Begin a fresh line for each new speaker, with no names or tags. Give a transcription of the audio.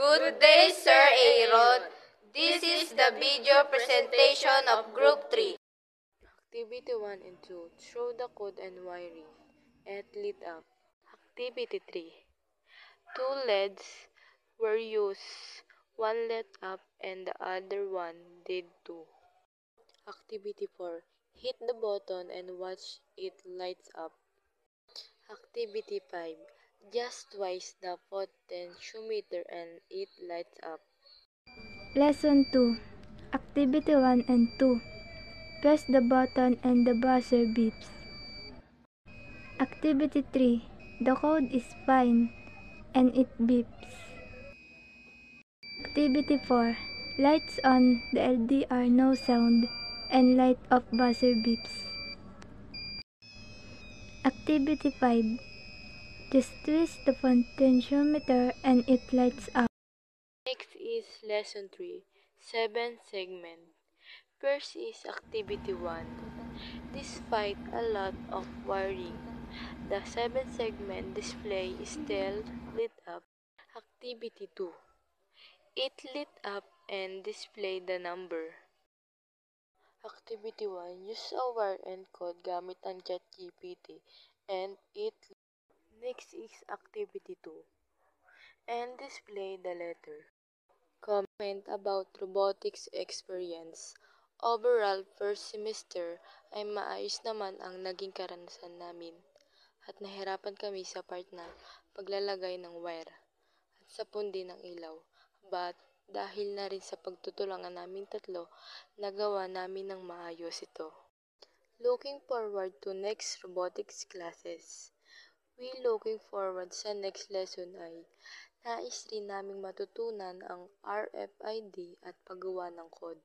Good day, Sir Aaron. This is the video presentation of Group 3.
Activity 1 and 2. Throw the code and wiring. And lit up. Activity 3. 2 LEDs were used. One lit up and the other one did too. Activity 4. Hit the button and watch it lights up. Activity 5. Just twice the potentiometer and it lights up.
Lesson 2. Activity 1 and 2. Press the button and the buzzer beeps. Activity 3. The code is fine and it beeps. Activity 4. Lights on, the LDR no sound, and light off buzzer beeps. Activity 5. Just twist the potentiometer and it lights up.
Next is Lesson 3, 7 segment. First is Activity 1. Despite a lot of wiring, the 7 segment display is still lit up. Activity 2. It lit up and displayed the number. Activity 1. Use a wire and code gamit ang ChatGPT and it. Next is Activity 2. And display the letter. Comment about robotics experience. Overall, first semester ay maayos naman ang naging karanasan namin at nahirapan kami sa part na paglalagay ng wire at sa pundi ng ilaw. But dahil na rin sa pagtutulungan naming tatlo, nagawa namin ng maayos ito. Looking forward to next robotics classes. We looking forward sa next lesson ay nais rin naming matutunan ang RFID at paggawa ng code.